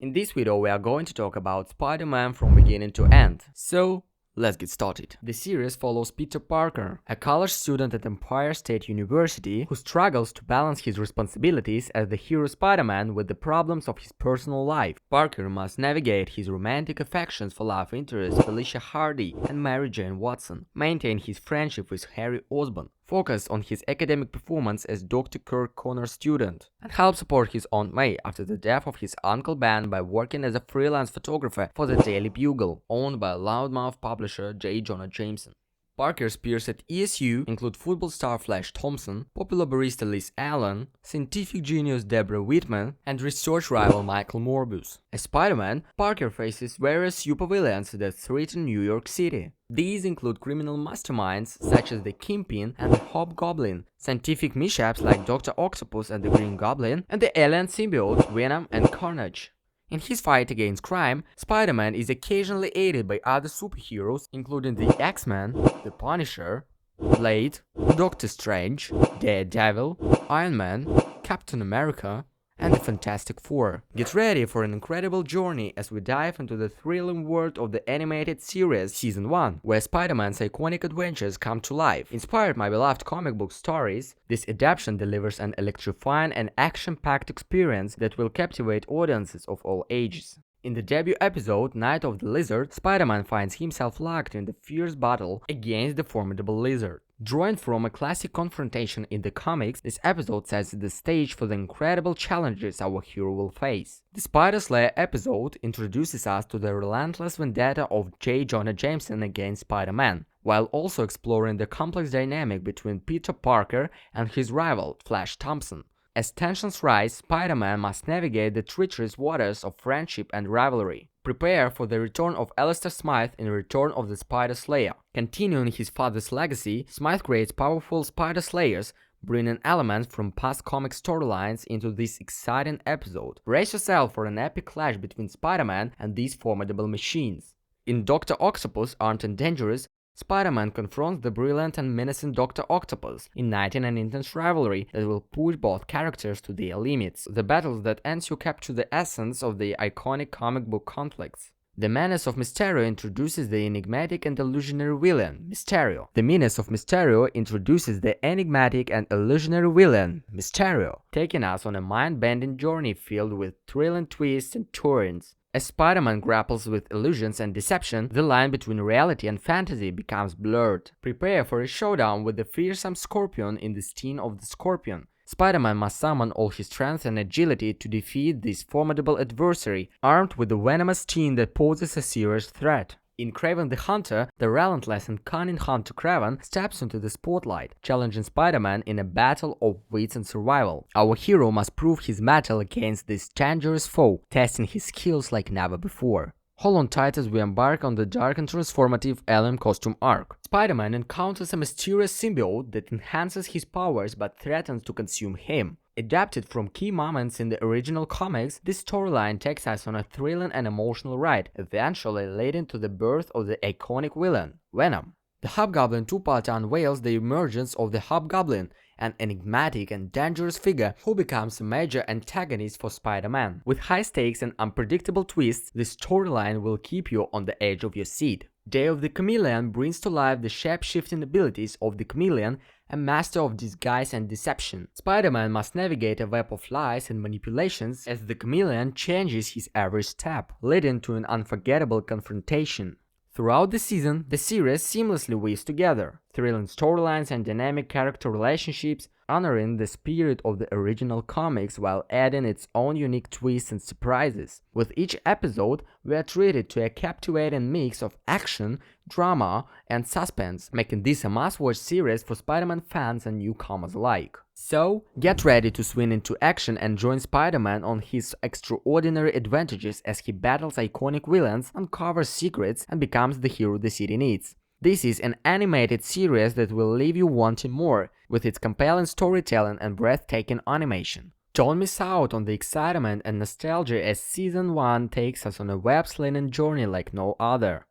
In this video, we are going to talk about Spider-Man from beginning to end. So, let's get started. The series follows Peter Parker, a college student at Empire State University who struggles to balance his responsibilities as the hero Spider-Man with the problems of his personal life. Parker must navigate his romantic affections for love interests Felicia Hardy and Mary Jane Watson, maintain his friendship with Harry Osborn, focus on his academic performance as Dr. Kirk Connor's student, and help support his Aunt May after the death of his Uncle Ben by working as a freelance photographer for the Daily Bugle, owned by loudmouth publisher J. Jonah Jameson. Parker's peers at ESU include football star Flash Thompson, popular barista Liz Allen, scientific genius Deborah Whitman, and research rival Michael Morbius. As Spider-Man, Parker faces various supervillains that threaten New York City. These include criminal masterminds such as the Kingpin and the Hobgoblin, scientific mishaps like Dr. Octopus and the Green Goblin, and the alien symbiotes Venom and Carnage. In his fight against crime, Spider-Man is occasionally aided by other superheroes, including the X-Men, the Punisher, Blade, Doctor Strange, Daredevil, Iron Man, Captain America, and the Fantastic Four. Get ready for an incredible journey as we dive into the thrilling world of the animated series Season 1, where Spider-Man's iconic adventures come to life. Inspired by beloved comic book stories, this adaptation delivers an electrifying and action-packed experience that will captivate audiences of all ages. In the debut episode, Night of the Lizard, Spider-Man finds himself locked in the fierce battle against the formidable Lizard. Drawing from a classic confrontation in the comics, this episode sets the stage for the incredible challenges our hero will face. The Spider Slayer episode introduces us to the relentless vendetta of J. Jonah Jameson against Spider-Man, while also exploring the complex dynamic between Peter Parker and his rival, Flash Thompson. As tensions rise, Spider-Man must navigate the treacherous waters of friendship and rivalry. Prepare for the return of Alistair Smythe in Return of the Spider Slayer. Continuing his father's legacy, Smythe creates powerful Spider Slayers, bringing elements from past comic storylines into this exciting episode. Brace yourself for an epic clash between Spider-Man and these formidable machines. In Dr. Octopus Aren't Dangerous, Spider-Man confronts the brilliant and menacing Dr. Octopus, igniting an intense rivalry that will push both characters to their limits. The battles that ensue capture the essence of the iconic comic book conflicts. The Menace of Mysterio introduces the enigmatic and illusionary villain, Mysterio. The Menace of Mysterio introduces the enigmatic and illusionary villain, Mysterio, taking us on a mind-bending journey filled with thrilling twists and turns. As Spider-Man grapples with illusions and deception, the line between reality and fantasy becomes blurred. Prepare for a showdown with the fearsome Scorpion in the Sting of the Scorpion. Spider-Man must summon all his strength and agility to defeat this formidable adversary, armed with the venomous sting that poses a serious threat. In Kraven the Hunter, the relentless and cunning Hunter Kraven steps into the spotlight, challenging Spider-Man in a battle of wits and survival. Our hero must prove his mettle against this dangerous foe, testing his skills like never before. Hold on tight as we embark on the dark and transformative Alien costume arc. Spider-Man encounters a mysterious symbiote that enhances his powers but threatens to consume him. Adapted from key moments in the original comics, this storyline takes us on a thrilling and emotional ride, eventually leading to the birth of the iconic villain, Venom. The Hobgoblin two-part unveils the emergence of the Hobgoblin, an enigmatic and dangerous figure who becomes a major antagonist for Spider-Man. With high stakes and unpredictable twists, this storyline will keep you on the edge of your seat. Day of the Chameleon brings to life the shape-shifting abilities of the Chameleon, a master of disguise and deception. Spider-Man must navigate a web of lies and manipulations as the Chameleon changes his every step, leading to an unforgettable confrontation. Throughout the season, the series seamlessly weaves together thrilling storylines and dynamic character relationships, honoring the spirit of the original comics while adding its own unique twists and surprises. With each episode, we are treated to a captivating mix of action, drama, and suspense, making this a must-watch series for Spider-Man fans and newcomers alike. So, get ready to swing into action and join Spider-Man on his extraordinary adventures as he battles iconic villains, uncovers secrets, and becomes the hero the city needs. This is an animated series that will leave you wanting more, with its compelling storytelling and breathtaking animation. Don't miss out on the excitement and nostalgia as Season 1 takes us on a web-slinging journey like no other.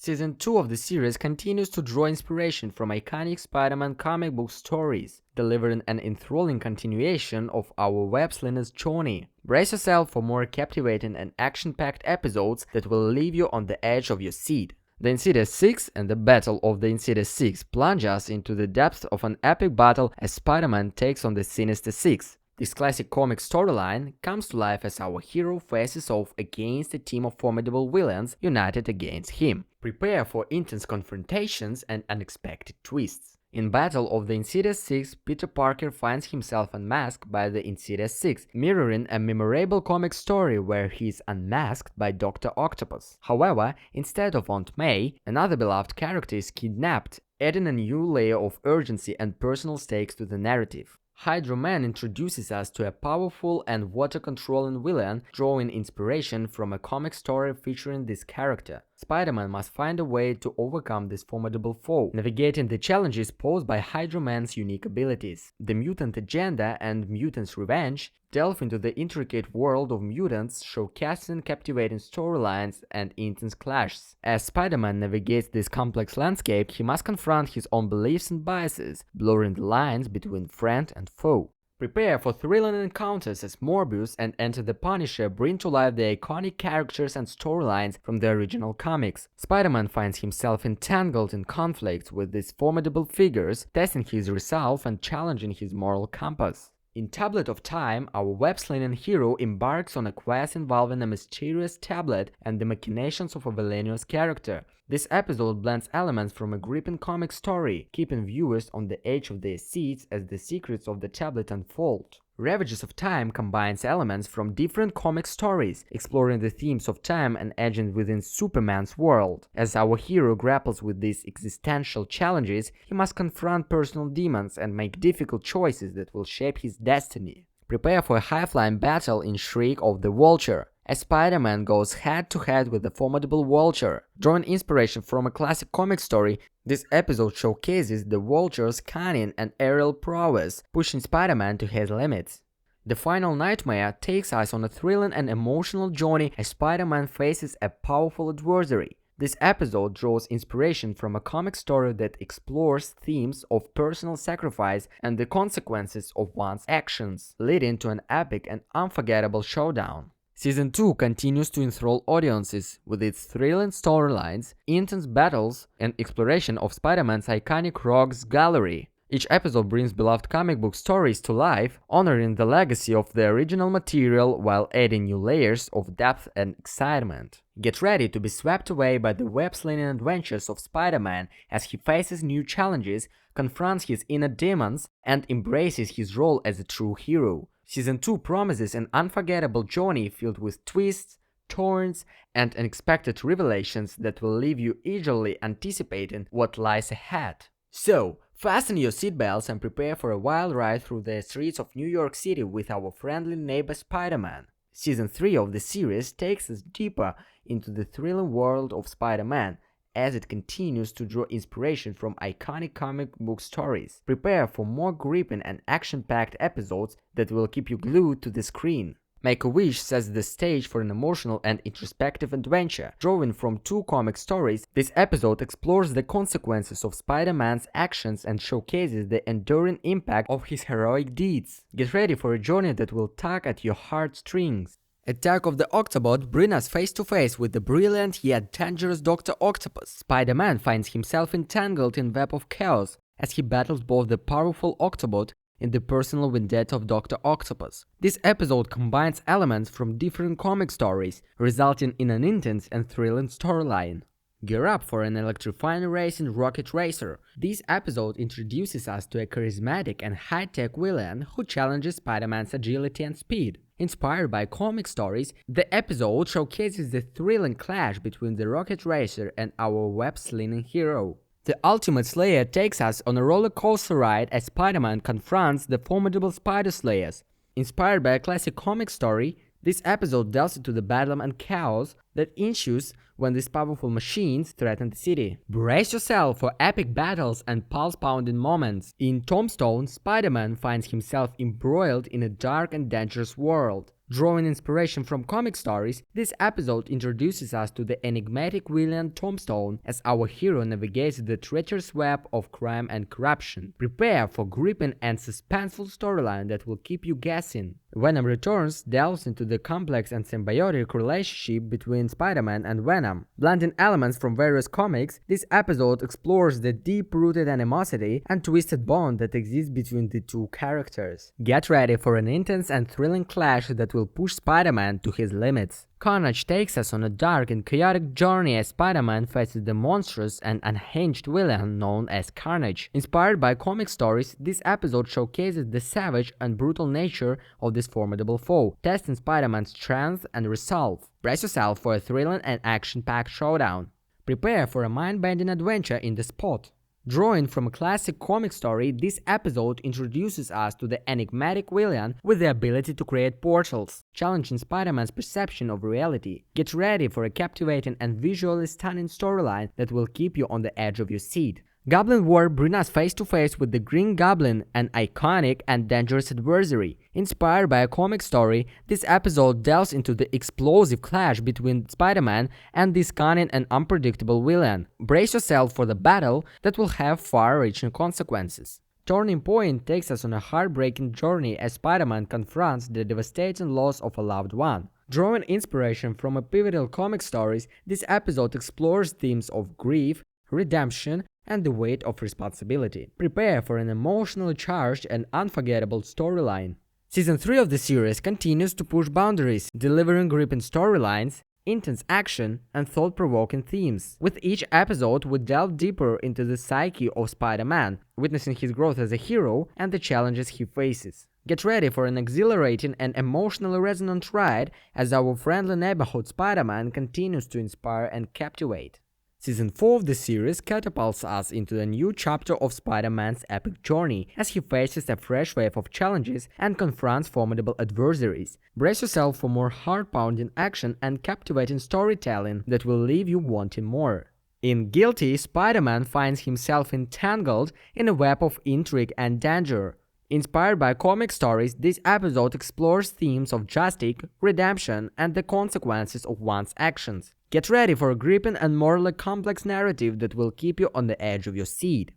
Season 2 of the series continues to draw inspiration from iconic Spider-Man comic book stories, delivering an enthralling continuation of our web-slinger's journey. Brace yourself for more captivating and action-packed episodes that will leave you on the edge of your seat. The Insidious 6 and the Battle of the Insidious 6 plunge us into the depths of an epic battle as Spider-Man takes on the Sinister Six. This classic comic storyline comes to life as our hero faces off against a team of formidable villains united against him. Prepare for intense confrontations and unexpected twists. In Battle of the Insidious Six, Peter Parker finds himself unmasked by the Insidious Six, mirroring a memorable comic story where he is unmasked by Dr. Octopus. However, instead of Aunt May, another beloved character is kidnapped, adding a new layer of urgency and personal stakes to the narrative. Hydro Man introduces us to a powerful and water-controlling villain, drawing inspiration from a comic story featuring this character. Spider-Man must find a way to overcome this formidable foe, navigating the challenges posed by Hydro Man's unique abilities. The Mutant Agenda and Mutant's Revenge delve into the intricate world of mutants, showcasing captivating storylines and intense clashes. As Spider-Man navigates this complex landscape, he must confront his own beliefs and biases, blurring the lines between friend and foe. Prepare for thrilling encounters as Morbius and Enter the Punisher bring to life the iconic characters and storylines from the original comics. Spider-Man finds himself entangled in conflicts with these formidable figures, testing his resolve and challenging his moral compass. In Tablet of Time, our web-slinging hero embarks on a quest involving a mysterious tablet and the machinations of a villainous character. This episode blends elements from a gripping comic story, keeping viewers on the edge of their seats as the secrets of the tablet unfold. Ravages of Time combines elements from different comic stories, exploring the themes of time and aging within Superman's world. As our hero grapples with these existential challenges, he must confront personal demons and make difficult choices that will shape his destiny. Prepare for a high-flying battle in Shriek of the Vulture, as Spider-Man goes head-to-head with the formidable Vulture. Drawing inspiration from a classic comic story, this episode showcases the Vulture's cunning and aerial prowess, pushing Spider-Man to his limits. The final nightmare takes us on a thrilling and emotional journey as Spider-Man faces a powerful adversary. This episode draws inspiration from a comic story that explores themes of personal sacrifice and the consequences of one's actions, leading to an epic and unforgettable showdown. Season 2 continues to enthrall audiences with its thrilling storylines, intense battles, and exploration of Spider-Man's iconic rogues gallery. Each episode brings beloved comic book stories to life, honoring the legacy of the original material while adding new layers of depth and excitement. Get ready to be swept away by the web-slinging adventures of Spider-Man as he faces new challenges, confronts his inner demons, and embraces his role as a true hero. Season 2 promises an unforgettable journey filled with twists, turns, and unexpected revelations that will leave you eagerly anticipating what lies ahead. So, fasten your seatbelts and prepare for a wild ride through the streets of New York City with our friendly neighbor Spider-Man. Season 3 of the series takes us deeper into the thrilling world of Spider-Man, as it continues to draw inspiration from iconic comic book stories. Prepare for more gripping and action-packed episodes that will keep you glued to the screen. Make-A-Wish sets the stage for an emotional and introspective adventure. Drawing from two comic stories, this episode explores the consequences of Spider-Man's actions and showcases the enduring impact of his heroic deeds. Get ready for a journey that will tug at your heartstrings. Attack of the Octobot brings us face to face with the brilliant yet dangerous Dr. Octopus. Spider-Man finds himself entangled in a web of chaos as he battles both the powerful Octobot and the personal vendetta of Dr. Octopus. This episode combines elements from different comic stories, resulting in an intense and thrilling storyline. Gear up for an electrifying race in Rocket Racer. This episode introduces us to a charismatic and high-tech villain who challenges Spider-Man's agility and speed. Inspired by comic stories, the episode showcases the thrilling clash between the Rocket Racer and our web-slinging hero. The Ultimate Slayer takes us on a roller coaster ride as Spider-Man confronts the formidable Spider Slayers. Inspired by a classic comic story, this episode delves into the bedlam and chaos that ensues when these powerful machines threaten the city. Brace yourself for epic battles and pulse-pounding moments. In Tombstone, Spider-Man finds himself embroiled in a dark and dangerous world. Drawing inspiration from comic stories, this episode introduces us to the enigmatic villain Tombstone as our hero navigates the treacherous web of crime and corruption. Prepare for gripping and suspenseful storyline that will keep you guessing. Venom Returns delves into the complex and symbiotic relationship between Spider-Man and Venom. Blending elements from various comics, this episode explores the deep-rooted animosity and twisted bond that exists between the two characters. Get ready for an intense and thrilling clash that will push Spider-Man to his limits. Carnage takes us on a dark and chaotic journey as Spider-Man faces the monstrous and unhinged villain known as Carnage. Inspired by comic stories, this episode showcases the savage and brutal nature of this formidable foe, testing Spider-Man's strength and resolve. Brace yourself for a thrilling and action-packed showdown. Prepare for a mind-bending adventure in the spot. Drawing from a classic comic story, this episode introduces us to the enigmatic villain with the ability to create portals, challenging Spider-Man's perception of reality. Get ready for a captivating and visually stunning storyline that will keep you on the edge of your seat. Goblin War brings us face to face with the Green Goblin, an iconic and dangerous adversary. Inspired by a comic story, this episode delves into the explosive clash between Spider-Man and this cunning and unpredictable villain. Brace yourself for the battle that will have far-reaching consequences. Turning Point takes us on a heartbreaking journey as Spider-Man confronts the devastating loss of a loved one. Drawing inspiration from a pivotal comic stories, this episode explores themes of grief, redemption, and the weight of responsibility. Prepare for an emotionally charged and unforgettable storyline. Season 3 of the series continues to push boundaries, delivering gripping storylines, intense action, and thought-provoking themes. With each episode, we delve deeper into the psyche of Spider-Man, witnessing his growth as a hero and the challenges he faces. Get ready for an exhilarating and emotionally resonant ride as our friendly neighborhood Spider-Man continues to inspire and captivate. Season 4 of the series catapults us into a new chapter of Spider-Man's epic journey as he faces a fresh wave of challenges and confronts formidable adversaries. Brace yourself for more heart-pounding action and captivating storytelling that will leave you wanting more. In Guilty, Spider-Man finds himself entangled in a web of intrigue and danger. Inspired by comic stories, this episode explores themes of justice, redemption, and the consequences of one's actions. Get ready for a gripping and morally complex narrative that will keep you on the edge of your seat.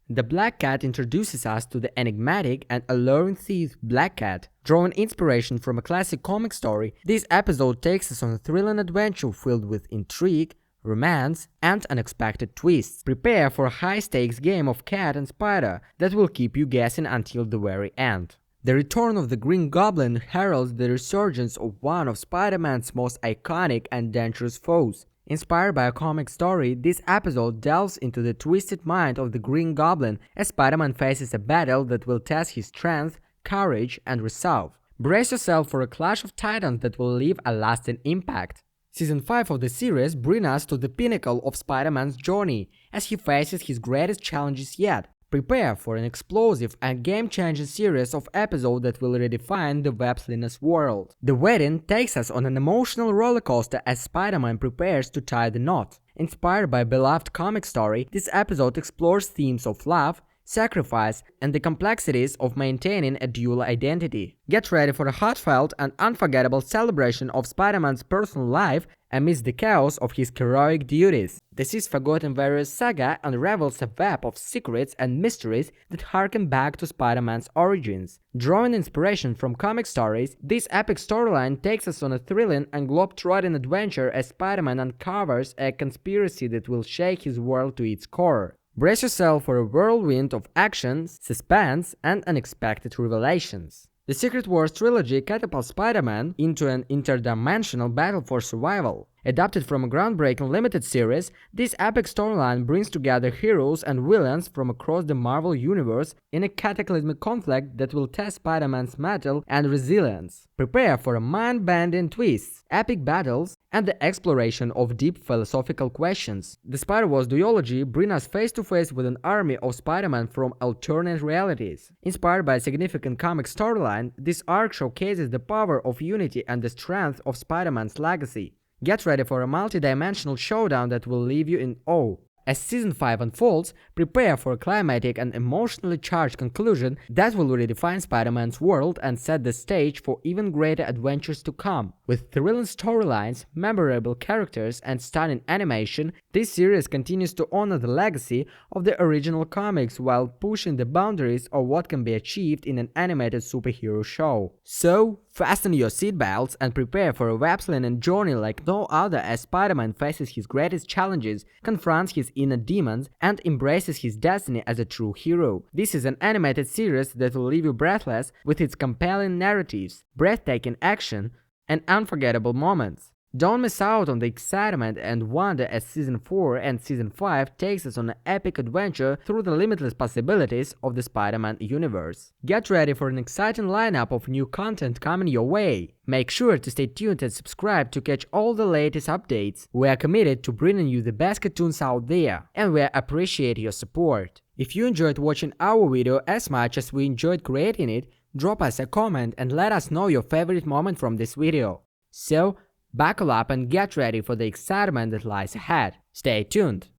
The Black Cat introduces us to the enigmatic and alluring thief Black Cat. Drawing inspiration from a classic comic story, this episode takes us on a thrilling adventure filled with intrigue, romance, and unexpected twists. Prepare for a high-stakes game of cat and spider that will keep you guessing until the very end. The return of the Green Goblin heralds the resurgence of one of Spider-Man's most iconic and dangerous foes. Inspired by a comic story, this episode delves into the twisted mind of the Green Goblin as Spider-Man faces a battle that will test his strength, courage, and resolve. Brace yourself for a clash of titans that will leave a lasting impact. Season 5 of the series brings us to the pinnacle of Spider-Man's journey as he faces his greatest challenges yet. Prepare for an explosive and game-changing series of episodes that will redefine the web-slinger's world. The Wedding takes us on an emotional rollercoaster as Spider-Man prepares to tie the knot. Inspired by a beloved comic story, this episode explores themes of love, sacrifice, and the complexities of maintaining a dual identity. Get ready for a heartfelt and unforgettable celebration of Spider-Man's personal life amidst the chaos of his heroic duties. The Seas Forgotten Warriors saga unravels a web of secrets and mysteries that harken back to Spider-Man's origins. Drawing inspiration from comic stories, this epic storyline takes us on a thrilling and globe-trotting adventure as Spider-Man uncovers a conspiracy that will shake his world to its core. Brace yourself for a whirlwind of action, suspense, and unexpected revelations. The Secret Wars trilogy catapults Spider-Man into an interdimensional battle for survival. Adapted from a groundbreaking limited series, this epic storyline brings together heroes and villains from across the Marvel Universe in a cataclysmic conflict that will test Spider-Man's mettle and resilience. Prepare for a mind-bending twists, epic battles, and the exploration of deep philosophical questions. The Spider-Wars duology brings us face-to-face with an army of Spider-Man from alternate realities. Inspired by a significant comic storyline, this arc showcases the power of unity and the strength of Spider-Man's legacy. Get ready for a multi-dimensional showdown that will leave you in awe. As Season 5 unfolds, prepare for a climatic and emotionally charged conclusion that will redefine Spider-Man's world and set the stage for even greater adventures to come. With thrilling storylines, memorable characters, and stunning animation, this series continues to honor the legacy of the original comics while pushing the boundaries of what can be achieved in an animated superhero show. So, fasten your seatbelts and prepare for a web-slinging journey like no other as Spider-Man faces his greatest challenges, confronts his inner demons, and embraces his destiny as a true hero. This is an animated series that will leave you breathless with its compelling narratives, breathtaking action, and unforgettable moments. Don't miss out on the excitement and wonder as Season 4 and Season 5 takes us on an epic adventure through the limitless possibilities of the Spider-Man universe. Get ready for an exciting lineup of new content coming your way. Make sure to stay tuned and subscribe to catch all the latest updates. We are committed to bringing you the best cartoons out there, and we appreciate your support. If you enjoyed watching our video as much as we enjoyed creating it, drop us a comment and let us know your favorite moment from this video. So, buckle up and get ready for the excitement that lies ahead. Stay tuned!